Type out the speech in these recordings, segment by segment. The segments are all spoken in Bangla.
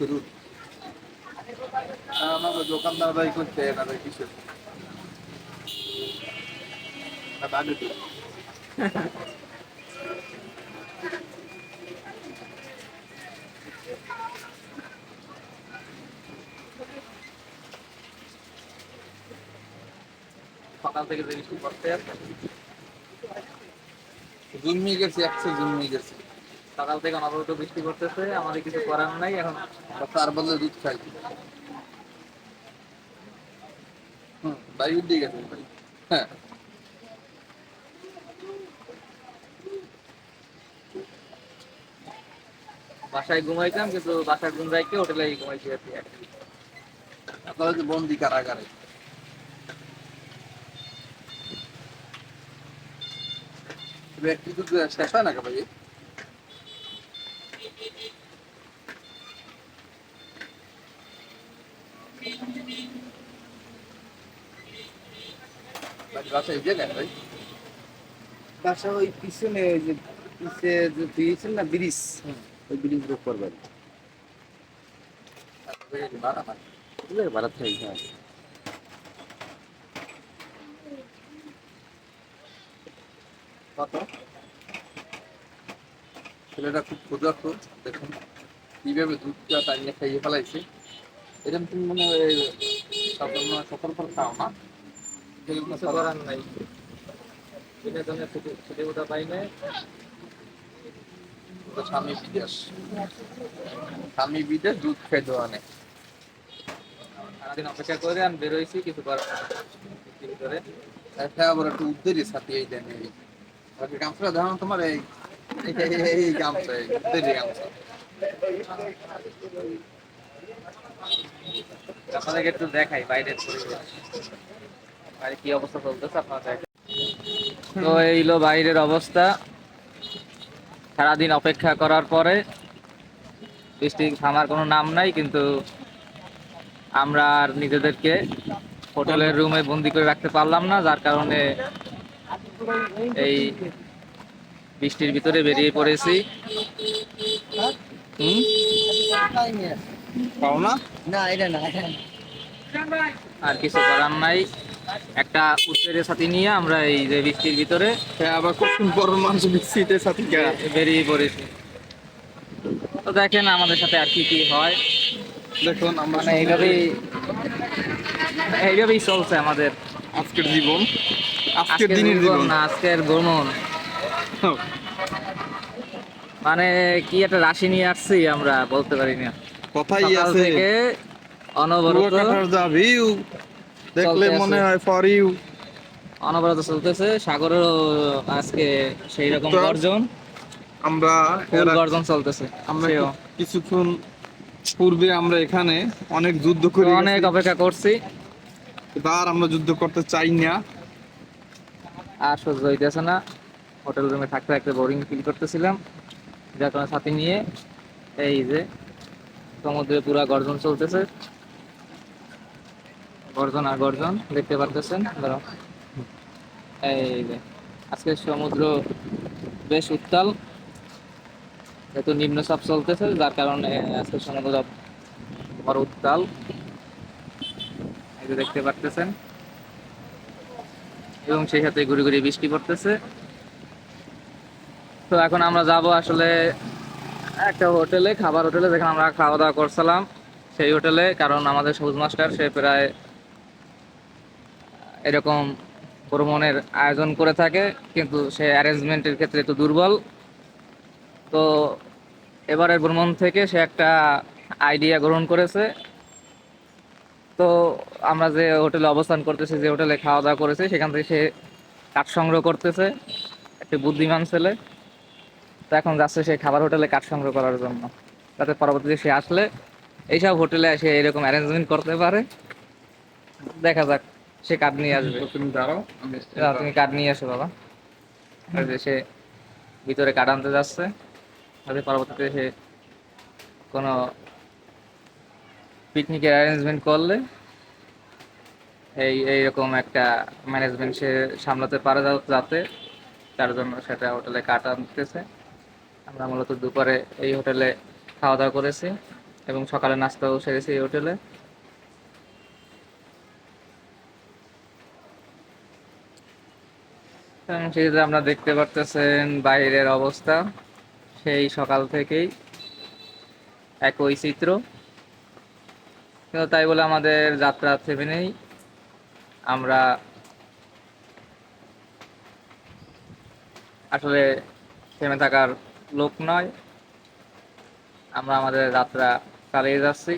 করুন। আমাকে দোকানদার ভাই করতে না ভাই কিছু না বাগে তো সকাল থেকে যে বৃষ্টি পড়তে আছে, জন্মে গেছে, একশো জন্মে গেছে। সকাল থেকে অনবরত বৃষ্টি পড়তেছে, আমাদের কিছু করার নাই এখন। তার বদলে দুধ খাই। বাইরে দিয়ে গেছে ভাই। হ্যাঁ, বাসায় ঘুমাইতাম, কিন্তু বাসায় ঘুম যাইকে হোটেলে ঘুমাইছি আর কি। আপনারা যে বন্দি কারাগারে। ব্যক্তি দুধ শেষ হয় না ভাই? বাসায় এই জায়গায় ভাই? বাসা ওই পিছনে, ওই যে পিছে যে দিয়েছেন না ব্রিজ, ওই ব্রিজের উপর বাড়ি। ভাড়া না ভাড়া থাকি, হ্যাঁ। কত? ছেলেটা খুব ক্ষুধার্ত, দেখুন কিভাবে দুধটা টানিয়ে খাইয়ে ফেলাইছে। এরকম তুমি মনে হয় সকাল পর খাও না? কিছু করার নাই, বিনোদনের ছুটি ওটা পাই নাই। তো স্বামী বিদেশ, স্বামী বিদেশ, দুধ খাই দেওয়া নেই। সারাদিন অপেক্ষা করে আমি বেরোইছি, কিছু করার নাই। বৃষ্টির ভিতরে একটা আবার একটু উদ্দেরই সাথে এই দেন এই গামছাটা ধরো তোমার এই এই গামছা, এই উদ্দেরই গামছা। আপনাদেরকে একটু দেখাই বাইরের পরিবেশ, বাইরে কি অবস্থা চলতেছে আপনারা দেখেন। তো এইলো বাইরের অবস্থা, সারাদিন অপেক্ষা করার পরে বৃষ্টি থামার কোনো নাম নাই, কিন্তু আমরা আর নিজেদেরকে হোটেলের রুমে বন্দি করে রাখতে পারলাম না, যার কারণে এই বৃষ্টির ভিতরে বেরিয়ে পড়েছি। পাও না? না, এটা না। আর কিছু করার নাই, একটা উত্তরের সাথে নিয়ে আমরা এই যে বৃষ্টির ভিতরে হ্যাঁ, আবার কখন বড় মানুষ সিটের সাথে বেরিয়ে পড়েছি। তো দেখেন আমাদের সাথে আর কি কি হয়, দেখুন আমরা মানে এইভাবেই চলছে আমাদের আজকের জীবন, আজকের আজকের দিনের জীবন। না, আজকের ভ্রমণ। মানে কি একটা রাশি নিয়ে আসছি আমরা, বলতে পারি না। কথাই সকাল আছে, থেকে অনবরত কুয়াকাটার যা ভিউ দেখলে চলতে মনে আছে, হয় ফর ইউ। অনবরত চলতেছে। সাগরেরও আজকে সেই রকম তো গর্জন, আমরা ফুল গর্জন চলতেছে আমরা সেও। কিছুক্ষণ পূর্বে আমরা এখানে অনেক যুদ্ধ তো করে অনেক গেছি, অপেক্ষা করছি, আর আমরা যুদ্ধ করতে চাই না। আর সহ্য হইতেছে না। হোটেল রুমে থাকতে থাকতে বোরিং ফিল করতেছিলাম, যার কারণে সাথে নিয়ে এই যে সমুদ্রে পুরা গর্জন চলতেছে, গর্জন আর গর্জন দেখতে পারতেছেন। ধরো এই যে আজকে সমুদ্র বেশ উত্তাল, যেহেতু নিম্নচাপ চলতেছে, যার কারণে আজকে সমুদ্র বড় উত্তাল, এই যে দেখতে পারতেছেন। এবং সেই সাথে ঘুরি ঘুরি বৃষ্টি পড়তেছে। তো এখন আমরা যাব আসলে একটা হোটেলে, খাবার হোটেলে, যেখানে আমরা খাওয়া দাওয়া করছিলাম সেই হোটেলে। কারণ আমাদের সবুজ মাস্টার সে প্রায় এরকম ভ্রমণের আয়োজন করে থাকে, কিন্তু সে অ্যারেঞ্জমেন্টের ক্ষেত্রে একটু দুর্বল। তো এবারের ভ্রমণ থেকে সে একটা আইডিয়া গ্রহণ করেছে। তো আমরা যে হোটেলে অবস্থান করতেছি, যে হোটেলে খাওয়া দাওয়া করেছে, সেখান থেকে সে কাঠ সংগ্রহ করতেছে, একটি বুদ্ধিমান ছেলে। তো এখন যাচ্ছে সেই খাবার হোটেলে কাঠ সংগ্রহ করার জন্য, যাতে পরবর্তীতে সে আসলে এইসব হোটেলে এসে এরকম অ্যারেঞ্জমেন্ট করতে পারে। দেখা যাক, সে কাঠ নিয়ে আসবে। তুমি দাঁড়াও, তুমি কাঠ নিয়ে আসো বাবা। আর যে সে ভিতরে কাঠ আনতে যাচ্ছে, যাতে পরবর্তীতে সে কোনো পিকনিকের অ্যারেঞ্জমেন্ট করলে এইরকম একটা ম্যানেজমেন্ট সে সামলাতে পারে, যাতে তার জন্য সেটা হোটেলে কাঠ আনতেছে। আমরা মূলত দুপুরে এই হোটেলে খাওয়া দাওয়া করেছি। এবং সকালে নাস্তাও সেরেছি এই হোটেলে। এবং সেক্ষেত্রে আপনারা দেখতে পারতেছেন বাইরের অবস্থা, সেই সকাল থেকেই একই চিত্র। কিন্তু তাই বলে আমাদের যাত্রা থেমে নেই, আমরা আসলে থেমে থাকার লোক নয়, আমরা আমাদের যাত্রা চালিয়ে যাচ্ছি।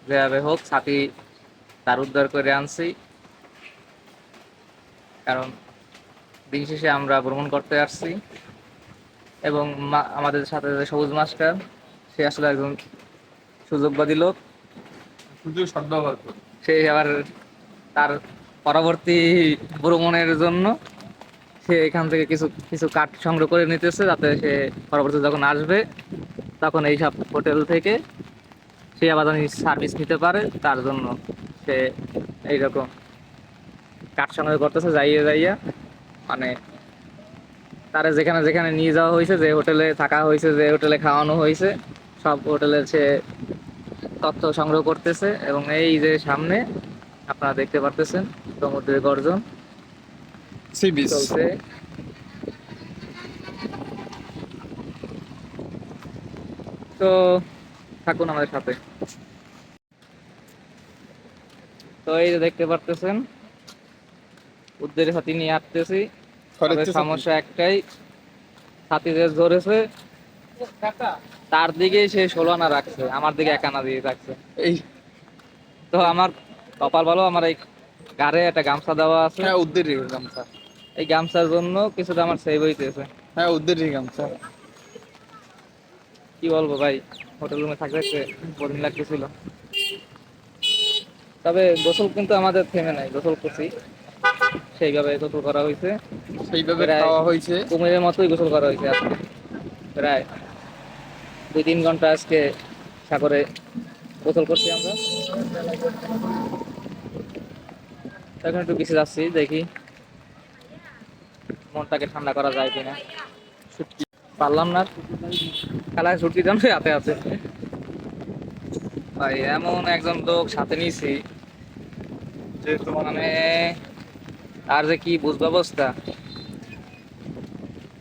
যেভাবে হোক ছাতি তার উদ্ধার করে আনছি, কারণ দিন শেষে আমরা ভ্রমণ করতে আসছি। এবং আমাদের সাথে যে সবুজ মাস্টার, সে আসলে একজন সুযোগবাদী লোক। সুযোগ সদ্ব্যবহার করুন। সে আবার তার পরবর্তী ভ্রমণের জন্য সে এখান থেকে কিছু কিছু কাঠ সংগ্রহ করে নিতেছে, যাতে সে পরবর্তীতে যখন আসবে তখন এইসব হোটেল থেকে সে আবার সার্ভিস নিতে পারে। তার জন্য সে এইরকম কাঠ সংগ্রহ করতেছে যাইয়া যাইয়া, মানে তারা যেখানে যেখানে নিয়ে যাওয়া হয়েছে, যে হোটেলে থাকা হয়েছে, যে হোটেলে খাওয়ানো হয়েছে, সব হোটেলের সে তথ্য সংগ্রহ করতেছে। এবং এই যে সামনে আপনারা দেখতে পারতেছেন সমুদ্রের গর্জন সি বিচ। চলছে। তো থাকুন আমাদের সাথে। তো এই যে দেখতে পারতেছেন উদ্দের হাতি নিয়ে আসতেছি। তবে সমস্যা একটাই, হাতি যে ধরেছে তার দিকেই সে 16 আনা রাখছে, আমার দিকে 1 আনা দিয়ে রাখছে। এই তো আমার কপাল ভালো, আমার এই গাড়ে একটা গামছা দেওয়া আছে। হ্যাঁ, উদ্দেরই গামছা। এই গামছার জন্য কিছুটা আমার সেভ হইতেছে। হ্যাঁ, উদ্দেরই গামছা। কি বলবো ভাই, হোটেল রুমে থাকতে থাকতে বোরিং লাগতেছিল। তবে গোসল কিন্তু আমাদের থেমে নাই, গোসল করছি, সেইভাবে গোসল করা হয়েছে। সেইভাবে প্রায় খাওয়া হয়েছে। কুমিরের মতোই গোসল করা হয়েছে আজকে। প্রায় 2-3 ঘন্টা আজকে সাগরে গোসল করছি আমরা। এখন একটু বেশি যাচ্ছি, দেখি মনটাকে ঠান্ডা করা যায় কিনা। পারলাম না, খেলায় ছুটকি জানবে হাতে আছে ভাই। এমন একজন লোক সাথে নিয়েছি, যে তোমার মানে আর যে কি বুঝ ব্যবস্থা,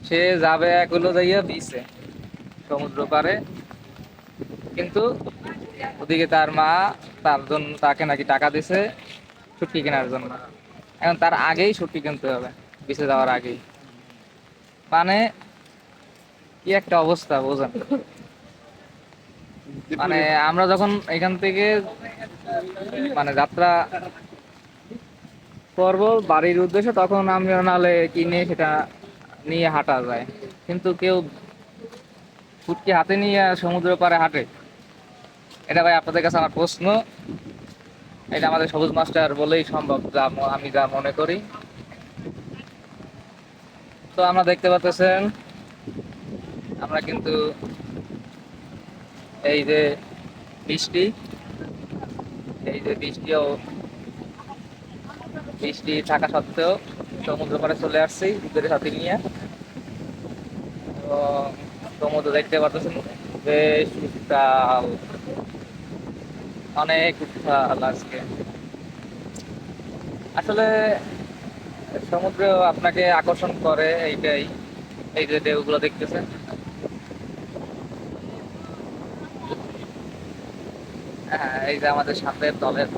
সে যাবে এক হলো যাইয়া বিচে সমুদ্র পারে, কিন্তু ওদিকে তার মা তার জন্য তাকে নাকি টাকা দিছে ছুটকি কেনার জন্য। এখন তার আগেই ছুটকি কিনতে হবে, বিচে যাওয়ার আগেই। মানে কি একটা অবস্থা বোঝেন। মানে আমরা যখন এখান থেকে মানে যাত্রা করব বাড়ির উদ্দেশ্যে, তখন আমি নাহলে কিনে সেটা নিয়ে হাঁটা যায়, কিন্তু কেউ ছুটকি হাতে নিয়ে সমুদ্র পাড়ে হাঁটে? এটা ভাই আপনাদের কাছে আমার প্রশ্ন। এটা আমাদের সবুজ মাস্টার বলেই সম্ভব, যা আমি যা মনে করি। তো আমরা দেখতে পাচ্ছেন আমরা কিন্তু এই যে বৃষ্টি, এই যে বৃষ্টি থাকা সত্ত্বেও সমুদ্র পাড়ে চলে আসছি উদ্দের সাথে নিয়ে। তো সমুদ্র দেখতে পাচ্ছেন বেশ উত্তাল, অনেক উত্তাল আজকে। আসলে সমুদ্র আপনাকে আকর্ষণ করে এইটাই, এই যে ঢেউগুলো দেখতেছেন। হ্যাঁ, এই যে আমাদের সামনের দলের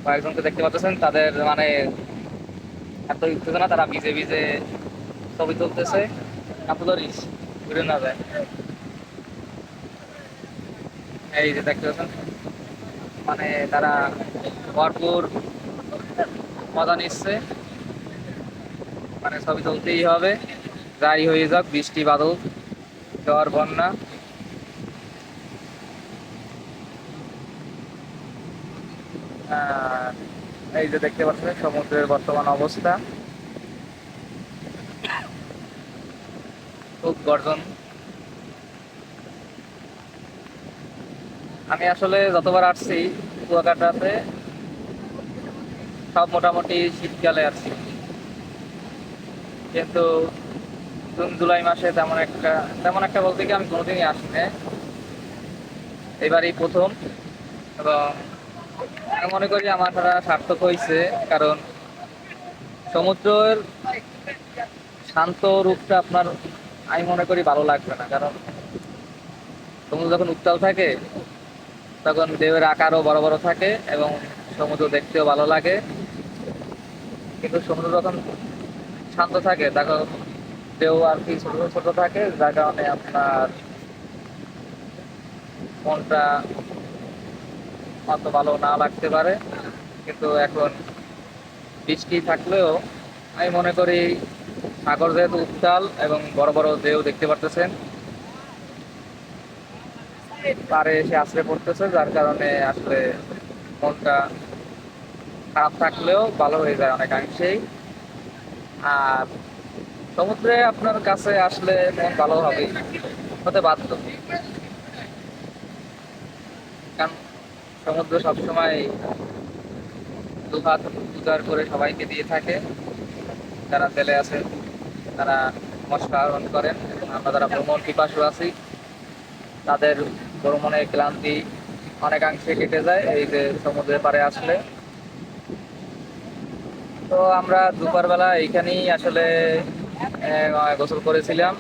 কয়েকজনকে দেখতে পাচ্ছেন, তাদের মানে এত উত্তেজনা, তারা ভিজে ভিজে ছবি তুলতেছে। কাপড়িস ঘুরে না যায়। এই যে দেখতে পাচ্ছেন, মানে তারা ভরপুর মজা নিচ্ছে, মানে ছবি তুলতেই হবে যাই হয়ে যাক, বৃষ্টি বাদল ঝড় বন্যা। এই যে দেখতে পাচ্ছেন সমুদ্রের বর্তমান অবস্থা, খুব গর্জন। আমি আসলে যতবার আসছি কুয়াকাটাতে, সব মোটামুটি শীতকালে আসছি, কিন্তু জুন জুলাই মাসে তেমন একটা বলতে কি আমি কোনোদিনই আসি না। এবারই প্রথম, এবং আমি মনে করি আমার দ্বারা সার্থক হয়েছে, কারণ সমুদ্রের শান্ত রূপটা আপনার আমি মনে করি ভালো লাগবে না, কারণ সমুদ্র যখন উত্তাল থাকে তখন ঢেউয়ের আকারও বড় বড় থাকে এবং সমুদ্র দেখতেও ভালো লাগে। কিন্তু সমুদ্র যখন শান্ত থাকে তখন ঢেউ আর কি ছোট ছোট থাকে, যার কারণে আপনার মনটা অত ভালো না লাগতে পারে। কিন্তু এখন বৃষ্টি থাকলেও আমি মনে করি সাগর যেহেতু উত্তাল এবং বড় বড় ঢেউ দেখতে পারতেছেন, পাড়ে এসে আছড়ে পড়তেছে, যার কারণে আসলে মনটা খারাপ থাকলেও ভালো হয়ে যায় অনেকাংশেই। আর সমুদ্রে আপনার কাছে আসলে মন ভালো হবে, হতে বাধ্য, কারণ সমুদ্র সবসময় দুহাত উজাড় করে সবাইকে দিয়ে থাকে। যারা জেলে আছে তারা মশলা আহরণ করেন, এবং আমরা যারা ভ্রমণ পিপাসু আছি তাদের ভ্রমণের ক্লান্তি অনেকাংশে কেটে যায় এই যে সমুদ্রের পাড়ে আসলে। তো আমরা দুপুরবেলা এইখানেই আসলে গোসল করেছিলাম।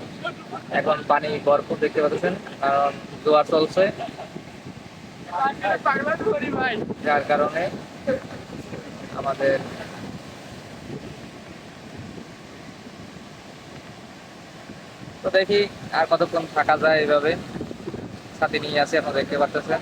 এখন পানি ভরপুর দেখতে পাচ্ছেন, কারণ জোয়ার চলছে, যার কারণে আমাদের তো দেখি আর কতক্ষণ থাকা যায় এইভাবে। সাথে নিয়ে আসি, আপনারা দেখতে পাচ্ছেন।